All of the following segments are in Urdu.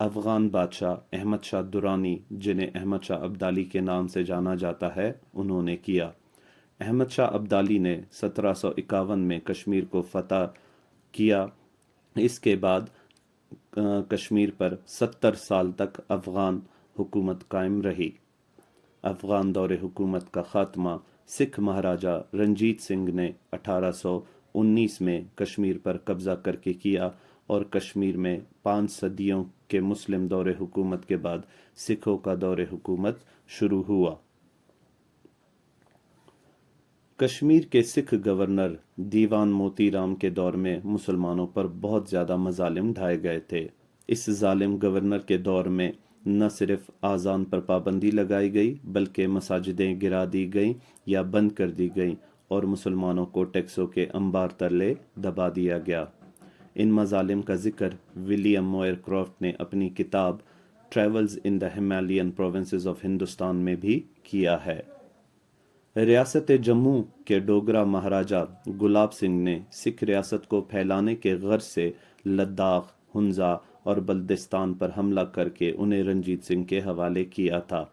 افغان بادشاہ احمد شاہ درانی، جنہیں احمد شاہ ابدالی کے نام سے جانا جاتا ہے، انہوں نے کیا۔ احمد شاہ ابدالی نے 1751 میں کشمیر کو فتح کیا۔ اس کے بعد کشمیر پر 70 سال تک افغان حکومت قائم رہی۔ افغان دور حکومت کا خاتمہ سکھ مہاراجہ رنجیت سنگھ نے 1819 میں کشمیر پر قبضہ کر کے کیا، اور کشمیر میں 5 صدیوں کے مسلم دور حکومت کے بعد سکھوں کا دور حکومت شروع ہوا۔ کشمیر کے سکھ گورنر دیوان موتی رام کے دور میں مسلمانوں پر بہت زیادہ مظالم ڈھائے گئے تھے۔ اس ظالم گورنر کے دور میں نہ صرف اذان پر پابندی لگائی گئی، بلکہ مساجدیں گرا دی گئیں یا بند کر دی گئیں، اور مسلمانوں کو ٹیکسوں کے انبار تلے دبا دیا گیا۔ ان مظالم کا ذکر ولیم موئر کرافٹ نے اپنی کتاب travels in the Himalayan provinces of Hindustan میں بھی کیا ہے۔ ریاست جموں کے ڈوگرا مہاراجہ گلاب سنگھ نے سکھ ریاست کو پھیلانے کے غرض سے لداخ، ہنزا اور بلتستان پر حملہ کر کے انہیں رنجیت سنگھ کے حوالے کیا تھا۔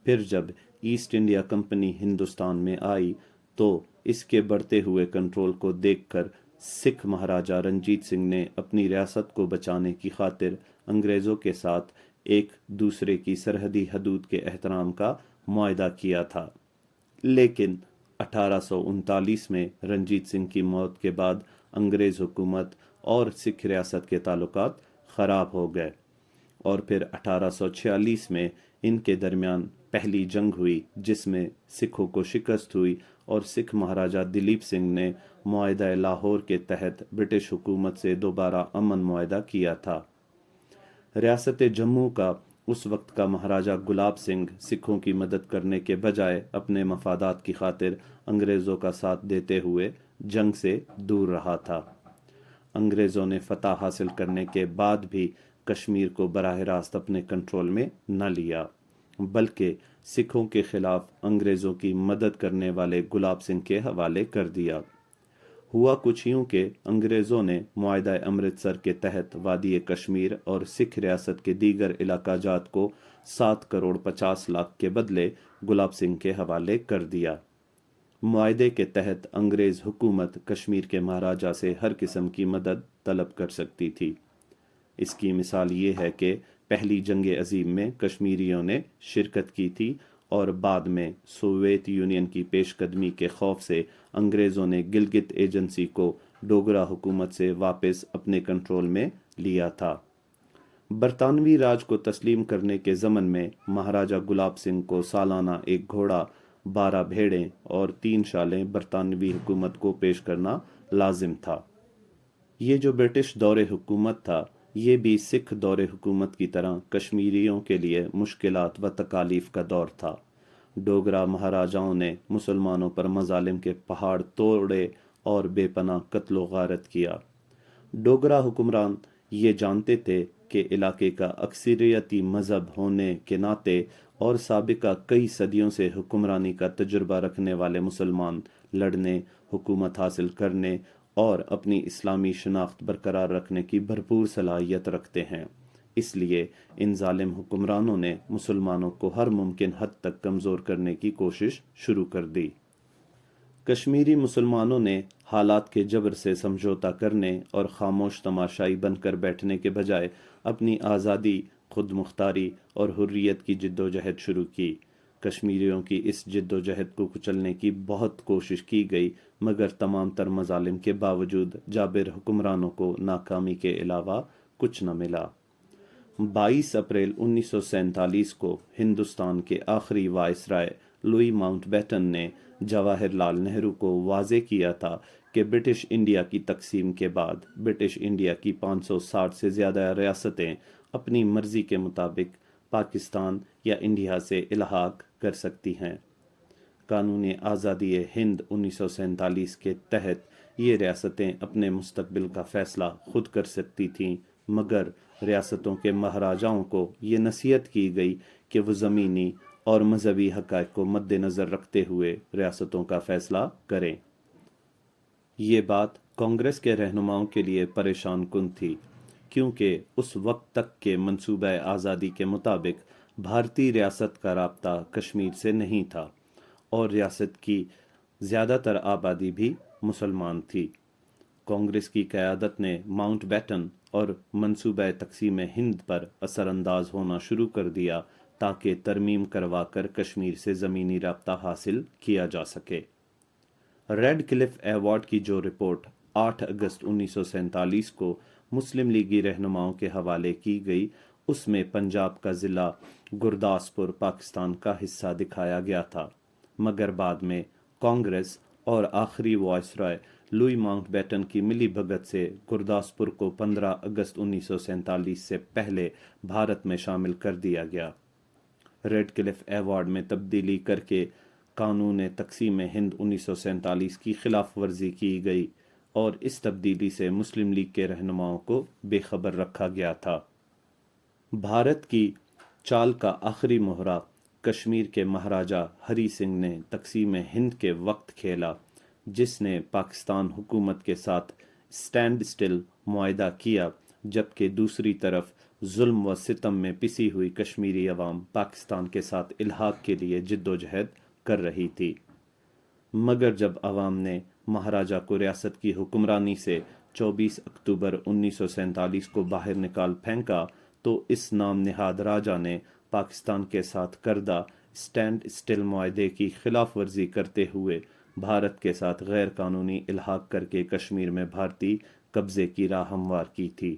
پھر جب ایسٹ انڈیا کمپنی ہندوستان میں آئی تو اس کے بڑھتے ہوئے کنٹرول کو دیکھ کر سکھ مہاراجہ رنجیت سنگھ نے اپنی ریاست کو بچانے کی خاطر انگریزوں کے ساتھ ایک دوسرے کی سرحدی حدود کے احترام کا معاہدہ کیا تھا، لیکن 1839 میں رنجیت سنگھ کی موت کے بعد انگریز حکومت اور سکھ ریاست کے تعلقات خراب ہو گئے، اور پھر 1846 میں ان کے درمیان پہلی جنگ ہوئی، جس میں سکھوں کو شکست ہوئی، اور سکھ مہاراجہ دلیپ سنگھ نے معاہدہ لاہور کے تحت برٹش حکومت سے دوبارہ امن معاہدہ کیا تھا۔ ریاست جموں کا اس وقت کا مہاراجہ گلاب سنگھ سکھوں کی مدد کرنے کے بجائے اپنے مفادات کی خاطر انگریزوں کا ساتھ دیتے ہوئے جنگ سے دور رہا تھا۔ انگریزوں نے فتح حاصل کرنے کے بعد بھی کشمیر کو براہ راست اپنے کنٹرول میں نہ لیا، بلکہ سکھوں کے خلاف انگریزوں کی مدد کرنے والے گلاب سنگھ کے حوالے کر دیا۔ ہوا کچھ یوں کہ انگریزوں نے معاہدہ امرتسر کے تحت وادی کشمیر اور سکھ ریاست کے دیگر علاقہ جات کو 7,50,00,000 کے بدلے گلاب سنگھ کے حوالے کر دیا۔ معاہدے کے تحت انگریز حکومت کشمیر کے مہاراجہ سے ہر قسم کی مدد طلب کر سکتی تھی۔ اس کی مثال یہ ہے کہ پہلی جنگ عظیم میں کشمیریوں نے شرکت کی تھی، اور بعد میں سوویت یونین کی پیش قدمی کے خوف سے انگریزوں نے گلگت ایجنسی کو ڈوگرا حکومت سے واپس اپنے کنٹرول میں لیا تھا۔ برطانوی راج کو تسلیم کرنے کے ضمن میں مہاراجہ گلاب سنگھ کو سالانہ ایک گھوڑا، 12 بھیڑیں اور 3 شالیں برطانوی حکومت کو پیش کرنا لازم تھا۔ یہ جو برٹش دور حکومت تھا، یہ بھی سکھ دور حکومت کی طرح کشمیریوں کے لیے مشکلات و تکالیف کا دور تھا۔ ڈوگرا مہاراجاؤں نے مسلمانوں پر مظالم کے پہاڑ توڑے اور بے پناہ قتل و غارت کیا۔ ڈوگرا حکمران یہ جانتے تھے کہ علاقے کا اکثریتی مذہب ہونے کے ناطے اور سابقہ کئی صدیوں سے حکمرانی کا تجربہ رکھنے والے مسلمان لڑنے، حکومت حاصل کرنے اور اپنی اسلامی شناخت برقرار رکھنے کی بھرپور صلاحیت رکھتے ہیں۔ اس لیے ان ظالم حکمرانوں نے مسلمانوں کو ہر ممکن حد تک کمزور کرنے کی کوشش شروع کر دی۔ کشمیری مسلمانوں نے حالات کے جبر سے سمجھوتا کرنے اور خاموش تماشائی بن کر بیٹھنے کے بجائے اپنی آزادی، خود مختاری اور حریت کی جد و جہد شروع کی۔ کشمیریوں کی اس جد و جہد کو کچلنے کی بہت کوشش کی گئی، مگر تمام تر مظالم کے باوجود جابر حکمرانوں کو ناکامی کے علاوہ کچھ نہ ملا۔ 22 اپریل 1947 کو ہندوستان کے آخری وائسرائے لوئی ماؤنٹ بیٹن نے جواہر لال نہرو کو واضح کیا تھا کہ برٹش انڈیا کی تقسیم کے بعد برٹش انڈیا کی 560 سے زیادہ ریاستیں اپنی مرضی کے مطابق پاکستان یا انڈیا سے الحاق کر سکتی ہیں۔ قانون آزادی ہند 1947 کے تحت یہ ریاستیں اپنے مستقبل کا فیصلہ خود کر سکتی تھیں، مگر ریاستوں کے مہاراجاؤں کو یہ نصیحت کی گئی کہ وہ زمینی اور مذہبی حقائق کو مد نظر رکھتے ہوئے ریاستوں کا فیصلہ کریں۔ یہ بات کانگریس کے رہنماؤں کے لیے پریشان کن تھی، کیونکہ اس وقت تک کے منصوبہ آزادی کے مطابق بھارتی ریاست کا رابطہ کشمیر سے نہیں تھا اور ریاست کی زیادہ تر آبادی بھی مسلمان تھی۔ کانگریس کی قیادت نے ماؤنٹ بیٹن اور منصوبہ تقسیم ہند پر اثر انداز ہونا شروع کر دیا تاکہ ترمیم کروا کر کشمیر سے زمینی رابطہ حاصل کیا جا سکے۔ ریڈ کلف ایوارڈ کی جو رپورٹ 8 اگست 1947 کو مسلم لیگی رہنماؤں کے حوالے کی گئی، اس میں پنجاب کا ضلع گرداسپور پاکستان کا حصہ دکھایا گیا تھا، مگر بعد میں کانگریس اور آخری وائسرائے لوئی ماؤنٹ بیٹن کی ملی بھگت سے گرداسپور کو 15 اگست 1947 سے پہلے بھارت میں شامل کر دیا گیا۔ ریڈ کلف ایوارڈ میں تبدیلی کر کے قانون تقسیم ہند 1947 کی خلاف ورزی کی گئی اور اس تبدیلی سے مسلم لیگ کے رہنماؤں کو بے خبر رکھا گیا تھا۔ بھارت کی چال کا آخری مہرہ کشمیر کے مہاراجہ ہری سنگھ نے تقسیم ہند کے وقت کھیلا، جس نے پاکستان حکومت کے ساتھ اسٹینڈ اسٹل معاہدہ کیا، جبکہ دوسری طرف ظلم و ستم میں پسی ہوئی کشمیری عوام پاکستان کے ساتھ الحاق کے لیے جدوجہد کر رہی تھی۔ مگر جب عوام نے مہاراجہ کو ریاست کی حکمرانی سے 24 اکتوبر 1947 کو باہر نکال پھینکا تو اس نام نہاد راجہ نے پاکستان کے ساتھ کردہ اسٹینڈ اسٹل معاہدے کی خلاف ورزی کرتے ہوئے بھارت کے ساتھ غیر قانونی الحاق کر کے کشمیر میں بھارتی قبضے کی راہ ہموار کی تھی۔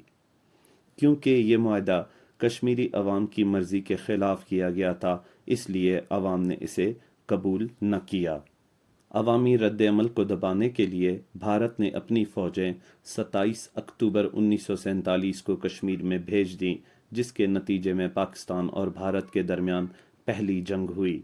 کیونکہ یہ معاہدہ کشمیری عوام کی مرضی کے خلاف کیا گیا تھا، اس لیے عوام نے اسے قبول نہ کیا۔ عوامی رد عمل کو دبانے کے لیے بھارت نے اپنی فوجیں 27 اکتوبر 1947 کو کشمیر میں بھیج دیں، جس کے نتیجے میں پاکستان اور بھارت کے درمیان پہلی جنگ ہوئی۔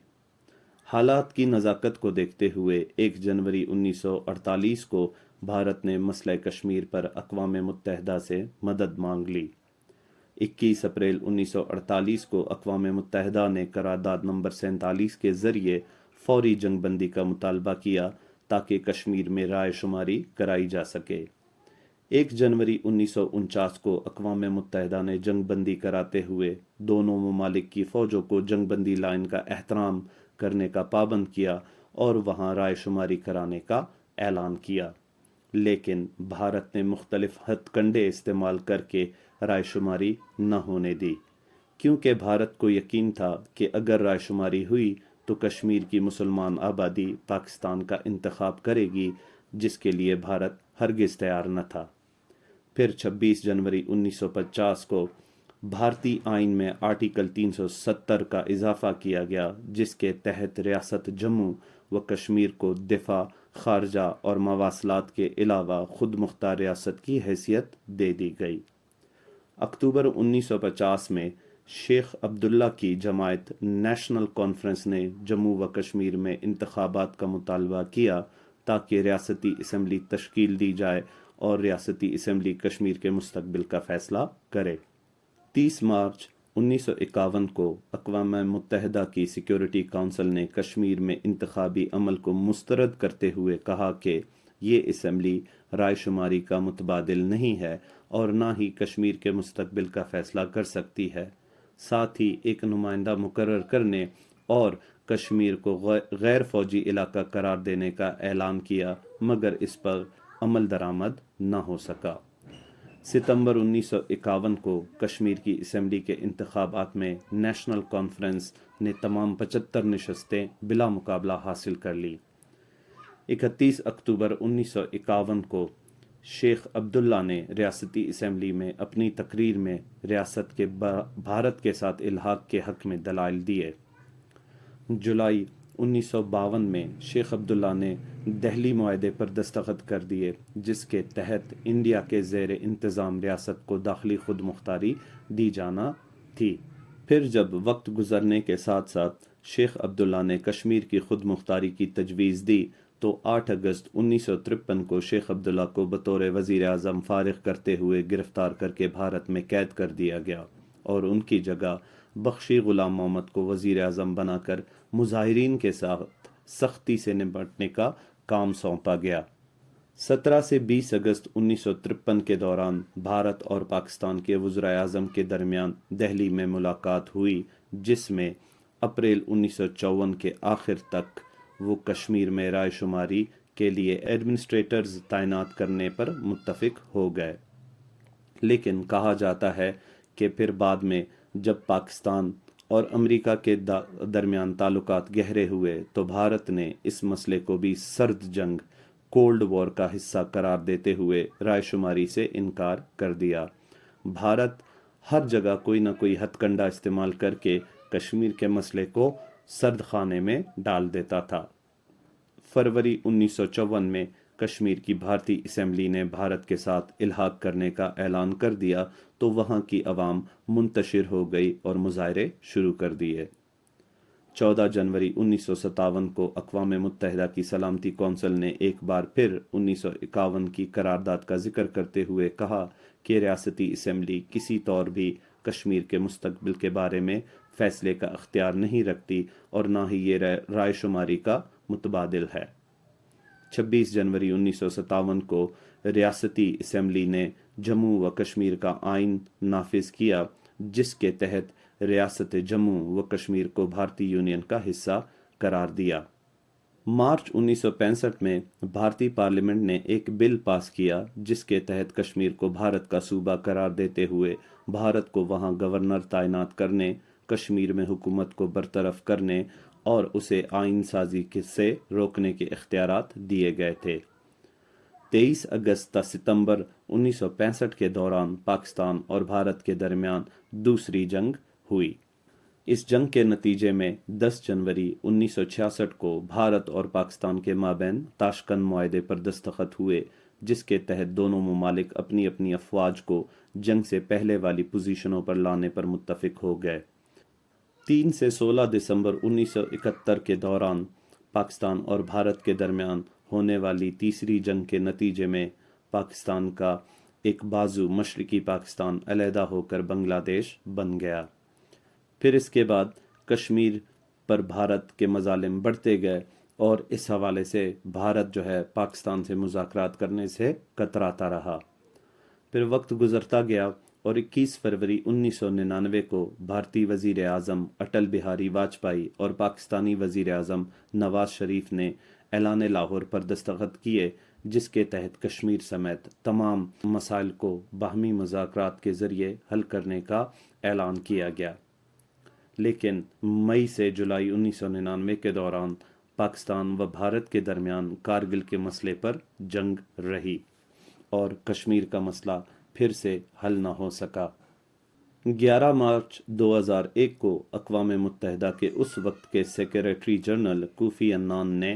حالات کی نزاکت کو دیکھتے ہوئے 1 جنوری 1948 کو بھارت نے مسئلہ کشمیر پر اقوام متحدہ سے مدد مانگ لی۔ 21 اپریل 1948 کو اقوام متحدہ نے قرارداد نمبر 47 کے ذریعے فوری جنگ بندی کا مطالبہ کیا تاکہ کشمیر میں رائے شماری کرائی جا سکے۔ 1 جنوری 1949 کو اقوام متحدہ نے جنگ بندی کراتے ہوئے دونوں ممالک کی فوجوں کو جنگ بندی لائن کا احترام کرنے کا پابند کیا اور وہاں رائے شماری کرانے کا اعلان کیا، لیکن بھارت نے مختلف ہتھ کنڈے استعمال کر کے رائے شماری نہ ہونے دی، کیونکہ بھارت کو یقین تھا کہ اگر رائے شماری ہوئی تو کشمیر کی مسلمان آبادی پاکستان کا انتخاب کرے گی، جس کے لیے بھارت ہرگز تیار نہ تھا۔ پھر 26 جنوری 1950 کو بھارتی آئین میں آرٹیکل 370 کا اضافہ کیا گیا، جس کے تحت ریاست جموں و کشمیر کو دفاع، خارجہ اور مواصلات کے علاوہ خود مختار ریاست کی حیثیت دے دی گئی۔ اکتوبر 1950 میں شیخ عبداللہ کی جماعت نیشنل کانفرنس نے جموں و کشمیر میں انتخابات کا مطالبہ کیا تاکہ ریاستی اسمبلی تشکیل دی جائے اور ریاستی اسمبلی کشمیر کے مستقبل کا فیصلہ کرے۔ 30 مارچ 1951 کو اقوام متحدہ کی سیکیورٹی کونسل نے کشمیر میں انتخابی عمل کو مسترد کرتے ہوئے کہا کہ یہ اسمبلی رائے شماری کا متبادل نہیں ہے اور نہ ہی کشمیر کے مستقبل کا فیصلہ کر سکتی ہے، ساتھ ہی ایک نمائندہ مقرر کرنے اور کشمیر کو غیر فوجی علاقہ قرار دینے کا اعلان کیا، مگر اس پر عمل درآمد نہ ہو سکا۔ ستمبر 1951 کو کشمیر کی اسمبلی کے انتخابات میں نیشنل کانفرنس نے تمام 75 نشستیں بلا مقابلہ حاصل کر لی۔ 31 اکتوبر 1951 کو شیخ عبداللہ نے ریاستی اسمبلی میں اپنی تقریر میں ریاست کے بھارت کے ساتھ الحاق کے حق میں دلائل دیے۔ جولائی 1952 میں شیخ عبداللہ نے دہلی معاہدے پر دستخط کر دیے، جس کے تحت انڈیا کے زیر انتظام ریاست کو داخلی خود مختاری دی جانا تھی۔ پھر جب وقت گزرنے کے ساتھ ساتھ شیخ عبداللہ نے کشمیر کی خود مختاری کی تجویز دی تو 8 اگست 1953 کو شیخ عبداللہ کو بطور وزیر اعظم فارغ کرتے ہوئے گرفتار کر کے بھارت میں قید کر دیا گیا اور ان کی جگہ بخشی غلام محمد کو وزیر اعظم بنا کر مظاہرین کے ساتھ سختی سے نمٹنے کا کام سونپا گیا۔ 17 سے 20 اگست 1953 کے دوران بھارت اور پاکستان کے وزرائے اعظم کے درمیان دہلی میں ملاقات ہوئی، جس میں اپریل 1954 کے آخر تک وہ کشمیر میں رائے شماری کے لیے ایڈمنسٹریٹرز تعینات کرنے پر متفق ہو گئے۔ لیکن کہا جاتا ہے کہ پھر بعد میں جب پاکستان اور امریکہ کے درمیان تعلقات گہرے ہوئے تو بھارت نے اس مسئلے کو بھی سرد جنگ کولڈ وار کا حصہ قرار دیتے ہوئے رائے شماری سے انکار کر دیا۔ بھارت ہر جگہ کوئی نہ کوئی ہتھ کنڈا استعمال کر کے کشمیر کے مسئلے کو سرد خانے میں ڈال دیتا تھا۔ فروری 1954 میں کشمیر کی بھارتی اسمبلی نے بھارت کے ساتھ الحاق کرنے کا اعلان کر دیا تو وہاں کی عوام منتشر ہو گئی اور مظاہرے شروع کر دیے۔ 14 جنوری 1957 کو اقوام متحدہ کی سلامتی کونسل نے ایک بار پھر 1951 کی قرارداد کا ذکر کرتے ہوئے کہا کہ ریاستی اسمبلی کسی طور بھی کشمیر کے مستقبل کے بارے میں فیصلے کا اختیار نہیں رکھتی اور نہ ہی یہ رائے شماری کا متبادل ہے۔ 26 جنوری 1957 کو ریاستی اسمبلی نے جموں و کشمیر کا آئین نافذ کیا، جس کے تحت ریاست جموں و کشمیر کو بھارتی یونین کا حصہ قرار دیا۔ مارچ 1965 میں بھارتی پارلیمنٹ نے ایک بل پاس کیا جس کے تحت کشمیر کو بھارت کا صوبہ قرار دیتے ہوئے بھارت کو وہاں گورنر تعینات کرنے، کشمیر میں حکومت کو برطرف کرنے اور اسے آئین سازی سے روکنے کے اختیارات دیے گئے تھے۔ 23 اگست تا ستمبر 1965 کے دوران پاکستان اور بھارت کے درمیان دوسری جنگ ہوئی۔ اس جنگ کے نتیجے میں 10 جنوری 1966 کو بھارت اور پاکستان کے مابین تاشقند معاہدے پر دستخط ہوئے، جس کے تحت دونوں ممالک اپنی اپنی افواج کو جنگ سے پہلے والی پوزیشنوں پر لانے پر متفق ہو گئے۔ 3 سے 16 دسمبر 1971 کے دوران پاکستان اور بھارت کے درمیان ہونے والی تیسری جنگ کے نتیجے میں پاکستان کا ایک بازو مشرقی پاکستان علیحدہ ہو کر بنگلہ دیش بن گیا۔ پھر اس کے بعد کشمیر پر بھارت کے مظالم بڑھتے گئے اور اس حوالے سے بھارت جو ہے پاکستان سے مذاکرات کرنے سے کتراتا رہا۔ پھر وقت گزرتا گیا اور 21 فروری 1999 کو بھارتی وزیر اعظم اٹل بہاری واجپئی اور پاکستانی وزیر اعظم نواز شریف نے اعلان لاہور پر دستخط کیے، جس کے تحت کشمیر سمیت تمام مسائل کو باہمی مذاکرات کے ذریعے حل کرنے کا اعلان کیا گیا۔ لیکن مئی سے جولائی 1999 کے دوران پاکستان و بھارت کے درمیان کارگل کے مسئلے پر جنگ رہی اور کشمیر کا مسئلہ پھر سے حل نہ ہو سکا۔ 11 مارچ 2001 کو اقوام متحدہ کے اس وقت کے سیکریٹری جنرل کوفی عنان نے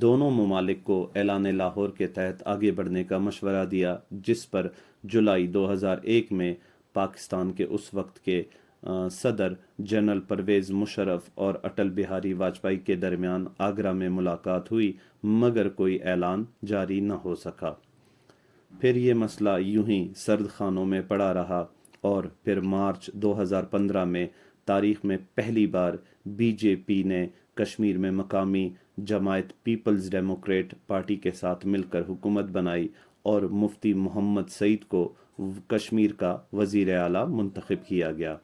دونوں ممالک کو اعلان لاہور کے تحت آگے بڑھنے کا مشورہ دیا، جس پر جولائی 2001 میں پاکستان کے اس وقت کے صدر جنرل پرویز مشرف اور اٹل بہاری واجپئی کے درمیان آگرہ میں ملاقات ہوئی، مگر کوئی اعلان جاری نہ ہو سکا۔ پھر یہ مسئلہ یوں ہی سرد خانوں میں پڑا رہا اور پھر مارچ 2015 میں تاریخ میں پہلی بار بی جے پی نے کشمیر میں مقامی جماعت پیپلز ڈیموکریٹ پارٹی کے ساتھ مل کر حکومت بنائی اور مفتی محمد سعید کو کشمیر کا وزیر اعلیٰ منتخب کیا گیا۔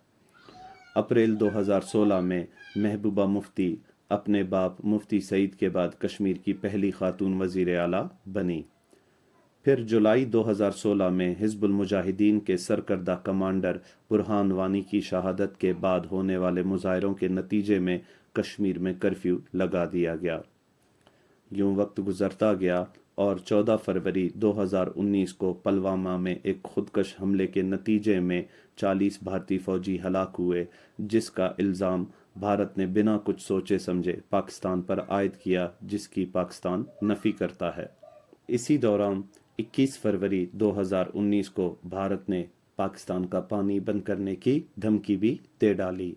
اپریل 2016 میں محبوبہ مفتی اپنے باپ مفتی سعید کے بعد کشمیر کی پہلی خاتون وزیر اعلیٰ بنی۔ پھر جولائی 2016 میں حزب المجاہدین کے سرکردہ کمانڈر برہان وانی کی شہادت کے بعد ہونے والے مظاہروں کے نتیجے میں کشمیر میں کرفیو لگا دیا گیا۔ یوں وقت گزرتا گیا اور 14 فروری 2019 کو پلوامہ میں ایک خودکش حملے کے نتیجے میں 40 بھارتی فوجی ہلاک ہوئے، جس کا الزام بھارت نے بنا کچھ سوچے سمجھے پاکستان پر عائد کیا، جس کی پاکستان نفی کرتا ہے۔ اسی دوران 21 فروری 2019 کو بھارت نے پاکستان کا پانی بند کرنے کی دھمکی بھی دے ڈالی،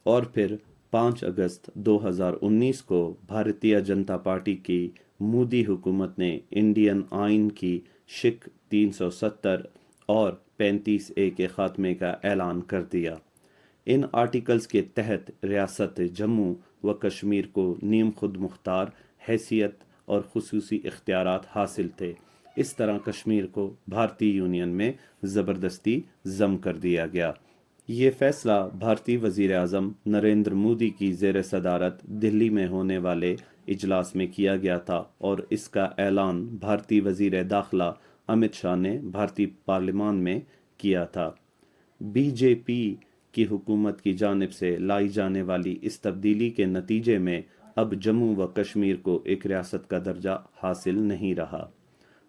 اور پھر 5 اگست 2019 کو بھارتیہ جنتا پارٹی کی مودی حکومت نے انڈین آئین کی شق 370 اور 35A کے خاتمے کا اعلان کر دیا۔ ان آرٹیکلز کے تحت ریاست جموں و کشمیر کو نیم خود مختار حیثیت اور خصوصی اختیارات حاصل تھے۔ اس طرح کشمیر کو بھارتی یونین میں زبردستی ضم کر دیا گیا۔ یہ فیصلہ بھارتی وزیر اعظم نریندر مودی کی زیر صدارت دہلی میں ہونے والے اجلاس میں کیا گیا تھا، اور اس کا اعلان بھارتی وزیر داخلہ امت شاہ نے بھارتی پارلیمان میں کیا تھا۔ بی جے پی کی حکومت کی جانب سے لائی جانے والی اس تبدیلی کے نتیجے میں اب جموں و کشمیر کو ایک ریاست کا درجہ حاصل نہیں رہا۔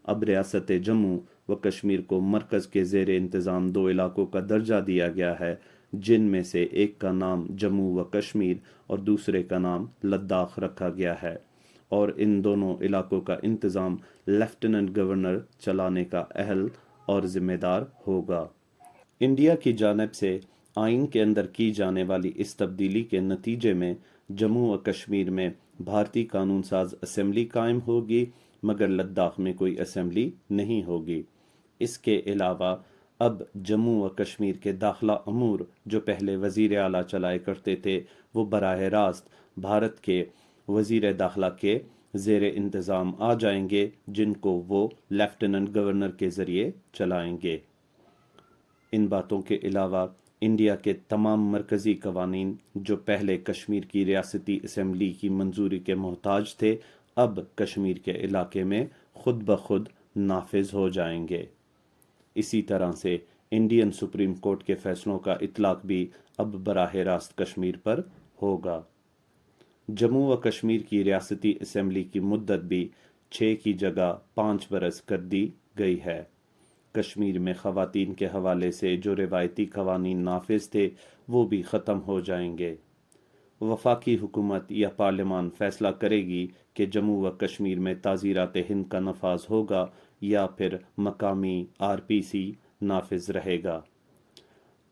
اب ریاست جموں و کشمیر کو مرکز کے زیر انتظام 2 علاقوں کا درجہ دیا گیا ہے، جن میں سے ایک کا نام جموں و کشمیر اور دوسرے کا نام لداخ رکھا گیا ہے، اور ان دونوں علاقوں کا انتظام لیفٹیننٹ گورنر چلانے کا اہل اور ذمہ دار ہوگا۔ انڈیا کی جانب سے آئین کے اندر کی جانے والی اس تبدیلی کے نتیجے میں جموں و کشمیر میں بھارتی قانون ساز اسمبلی قائم ہوگی، مگر لداخ میں کوئی اسمبلی نہیں ہوگی۔ اس کے علاوہ اب جموں و کشمیر کے داخلہ امور جو پہلے وزیر اعلیٰ چلائے کرتے تھے، وہ براہ راست بھارت کے وزیر داخلہ کے زیر انتظام آ جائیں گے، جن کو وہ لیفٹیننٹ گورنر کے ذریعے چلائیں گے۔ ان باتوں کے علاوہ انڈیا کے تمام مرکزی قوانین جو پہلے کشمیر کی ریاستی اسمبلی کی منظوری کے محتاج تھے، اب کشمیر کے علاقے میں خود بخود نافذ ہو جائیں گے۔ اسی طرح سے انڈین سپریم کورٹ کے فیصلوں کا اطلاق بھی اب براہ راست کشمیر پر ہوگا۔ جموں و کشمیر کی ریاستی اسمبلی کی مدت بھی 6 کی جگہ 5 برس کر دی گئی ہے۔ کشمیر میں خواتین کے حوالے سے جو روایتی قوانین نافذ تھے، وہ بھی ختم ہو جائیں گے۔ وفاقی حکومت یا پارلیمان فیصلہ کرے گی کہ جموں و کشمیر میں تعزیرات ہند کا نفاذ ہوگا یا پھر مقامی RPC نافذ رہے گا۔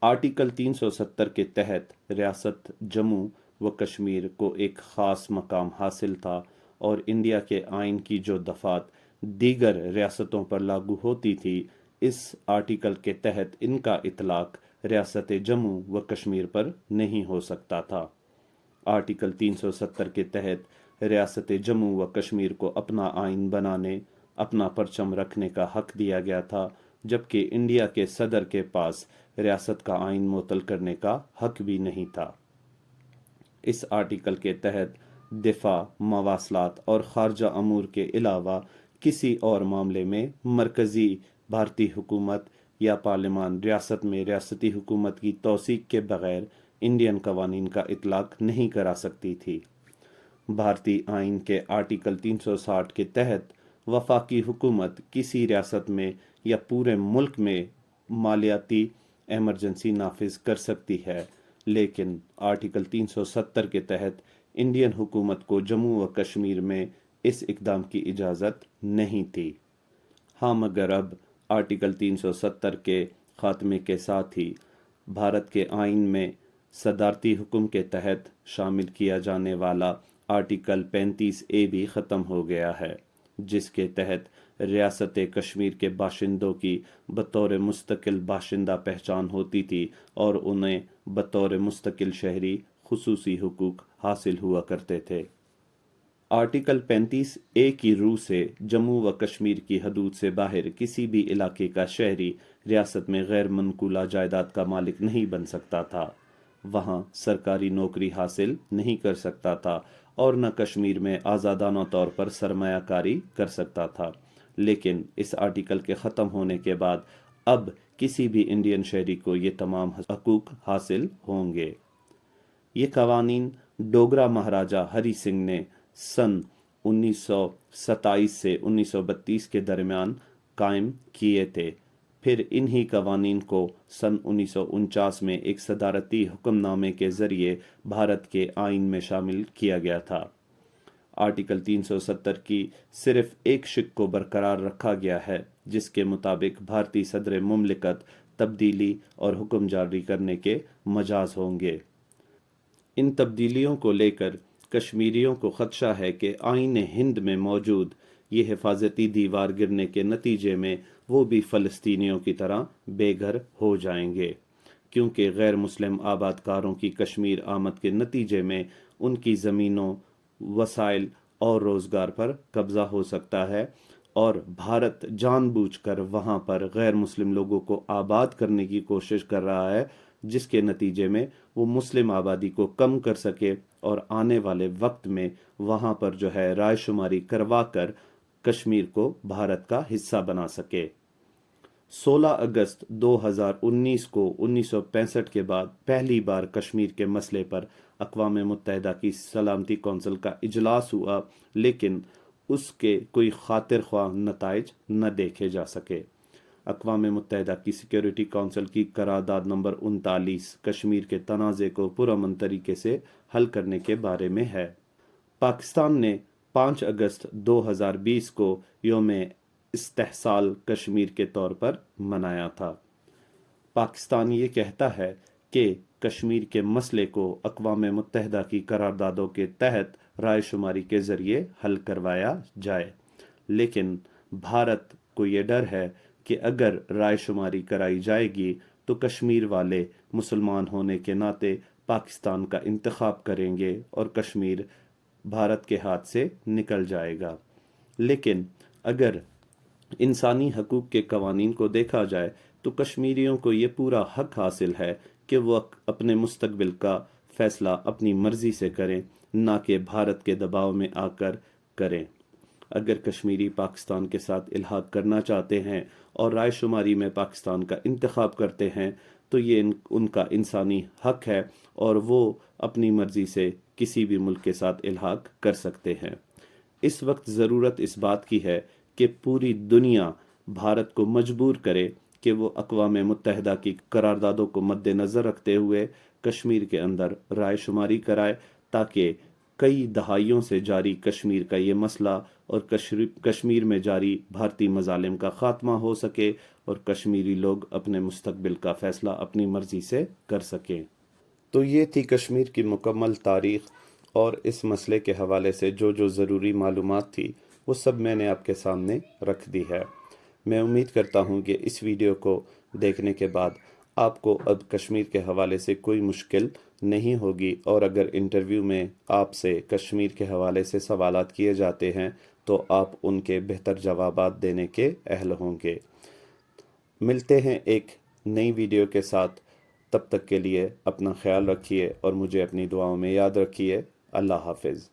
آرٹیکل 370 کے تحت ریاست جموں و کشمیر کو ایک خاص مقام حاصل تھا، اور انڈیا کے آئین کی جو دفعات دیگر ریاستوں پر لاگو ہوتی تھی، اس آرٹیکل کے تحت ان کا اطلاق ریاست جموں و کشمیر پر نہیں ہو سکتا تھا۔ آرٹیکل 370 کے تحت ریاست جموں و کشمیر کو اپنا آئین بنانے، اپنا پرچم رکھنے کا حق دیا گیا تھا، جبکہ انڈیا کے صدر کے پاس ریاست کا آئین معطل کرنے کا حق بھی نہیں تھا۔ اس آرٹیکل کے تحت دفاع، مواصلات اور خارجہ امور کے علاوہ کسی اور معاملے میں مرکزی بھارتی حکومت یا پارلیمان ریاست میں ریاستی حکومت کی توثیق کے بغیر انڈین قوانین کا اطلاق نہیں کرا سکتی تھی۔ بھارتی آئین کے آرٹیکل 360 کے تحت وفاقی حکومت کسی ریاست میں یا پورے ملک میں مالیاتی ایمرجنسی نافذ کر سکتی ہے، لیکن آرٹیکل 370 کے تحت انڈین حکومت کو جموں و کشمیر میں اس اقدام کی اجازت نہیں تھی۔ ہاں، مگر اب آرٹیکل 370 کے خاتمے کے ساتھ ہی بھارت کے آئین میں صدارتی حکم کے تحت شامل کیا جانے والا آرٹیکل 35A بھی ختم ہو گیا ہے، جس کے تحت ریاست کشمیر کے باشندوں کی بطور مستقل باشندہ پہچان ہوتی تھی، اور انہیں بطور مستقل شہری خصوصی حقوق حاصل ہوا کرتے تھے۔ آرٹیکل 35A کی روح سے جموں و کشمیر کی حدود سے باہر کسی بھی علاقے کا شہری ریاست میں غیر منقولہ جائیداد کا مالک نہیں بن سکتا تھا، وہاں سرکاری نوکری حاصل نہیں کر سکتا تھا، اور نہ کشمیر میں آزادانہ طور پر سرمایہ کاری کر سکتا تھا۔ لیکن اس آرٹیکل کے ختم ہونے کے بعد اب کسی بھی انڈین شہری کو یہ تمام حقوق حاصل ہوں گے۔ یہ قوانین ڈوگرا مہاراجہ ہری سنگھ نے سن 1927 سے 1932 کے درمیان قائم کیے تھے۔ پھر انہی قوانین کو سن 1949 میں ایک صدارتی حکم نامے کے ذریعے بھارت کے آئین میں شامل کیا گیا تھا۔ آرٹیکل 370 کی صرف ایک شق کو برقرار رکھا گیا ہے، جس کے مطابق بھارتی صدر مملکت تبدیلی اور حکم جاری کرنے کے مجاز ہوں گے۔ ان تبدیلیوں کو لے کر کشمیریوں کو خدشہ ہے کہ آئین ہند میں موجود یہ حفاظتی دیوار گرنے کے نتیجے میں وہ بھی فلسطینیوں کی طرح بے گھر ہو جائیں گے، کیونکہ غیر مسلم آباد کاروں کی کشمیر آمد کے نتیجے میں ان کی زمینوں، وسائل اور روزگار پر قبضہ ہو سکتا ہے، اور بھارت جان بوجھ کر وہاں پر غیر مسلم لوگوں کو آباد کرنے کی کوشش کر رہا ہے، جس کے نتیجے میں وہ مسلم آبادی کو کم کر سکے اور آنے والے وقت میں وہاں پر جو ہے رائے شماری کروا کر کشمیر کو بھارت کا حصہ بنا سکے۔ 16 اگست 2019 کو 1965 کے بعد پہلی بار کشمیر کے مسئلے پر اقوام متحدہ کی سلامتی کونسل کا اجلاس ہوا، لیکن اس کے کوئی خاطر خواہ نتائج نہ دیکھے جا سکے۔ اقوام متحدہ کی سیکیورٹی کونسل کی قرارداد نمبر 39 کشمیر کے تنازع کو پرامن طریقے سے حل کرنے کے بارے میں ہے۔ پاکستان نے 5 اگست 2020 کو یوم استحصال کشمیر کے طور پر منایا تھا۔ پاکستان یہ کہتا ہے کہ کشمیر کے مسئلے کو اقوام متحدہ کی قراردادوں کے تحت رائے شماری کے ذریعے حل کروایا جائے، لیکن بھارت کو یہ ڈر ہے کہ اگر رائے شماری کرائی جائے گی تو کشمیر والے مسلمان ہونے کے ناطے پاکستان کا انتخاب کریں گے اور کشمیر بھارت کے ہاتھ سے نکل جائے گا۔ لیکن اگر انسانی حقوق کے قوانین کو دیکھا جائے تو کشمیریوں کو یہ پورا حق حاصل ہے کہ وہ اپنے مستقبل کا فیصلہ اپنی مرضی سے کریں، نہ کہ بھارت کے دباؤ میں آ کر کریں۔ اگر کشمیری پاکستان کے ساتھ الحاق کرنا چاہتے ہیں اور رائے شماری میں پاکستان کا انتخاب کرتے ہیں تو یہ ان کا انسانی حق ہے اور وہ اپنی مرضی سے کسی بھی ملک کے ساتھ الحاق کر سکتے ہیں۔ اس وقت ضرورت اس بات کی ہے کہ پوری دنیا بھارت کو مجبور کرے کہ وہ اقوام متحدہ کی قراردادوں کو مد نظر رکھتے ہوئے کشمیر کے اندر رائے شماری کرائے، تاکہ کئی دہائیوں سے جاری کشمیر کا یہ مسئلہ اور کشمیر میں جاری بھارتی مظالم کا خاتمہ ہو سکے اور کشمیری لوگ اپنے مستقبل کا فیصلہ اپنی مرضی سے کر سکیں۔ تو یہ تھی کشمیر کی مکمل تاریخ، اور اس مسئلے کے حوالے سے جو ضروری معلومات تھی وہ سب میں نے آپ کے سامنے رکھ دی ہے۔ میں امید کرتا ہوں کہ اس ویڈیو کو دیکھنے کے بعد آپ کو اب کشمیر کے حوالے سے کوئی مشکل نہیں ہوگی، اور اگر انٹرویو میں آپ سے کشمیر کے حوالے سے سوالات کیے جاتے ہیں تو آپ ان کے بہتر جوابات دینے کے اہل ہوں گے۔ ملتے ہیں ایک نئی ویڈیو کے ساتھ، تب تک کے لیے اپنا خیال رکھیے اور مجھے اپنی دعاؤں میں یاد رکھیے۔ اللہ حافظ۔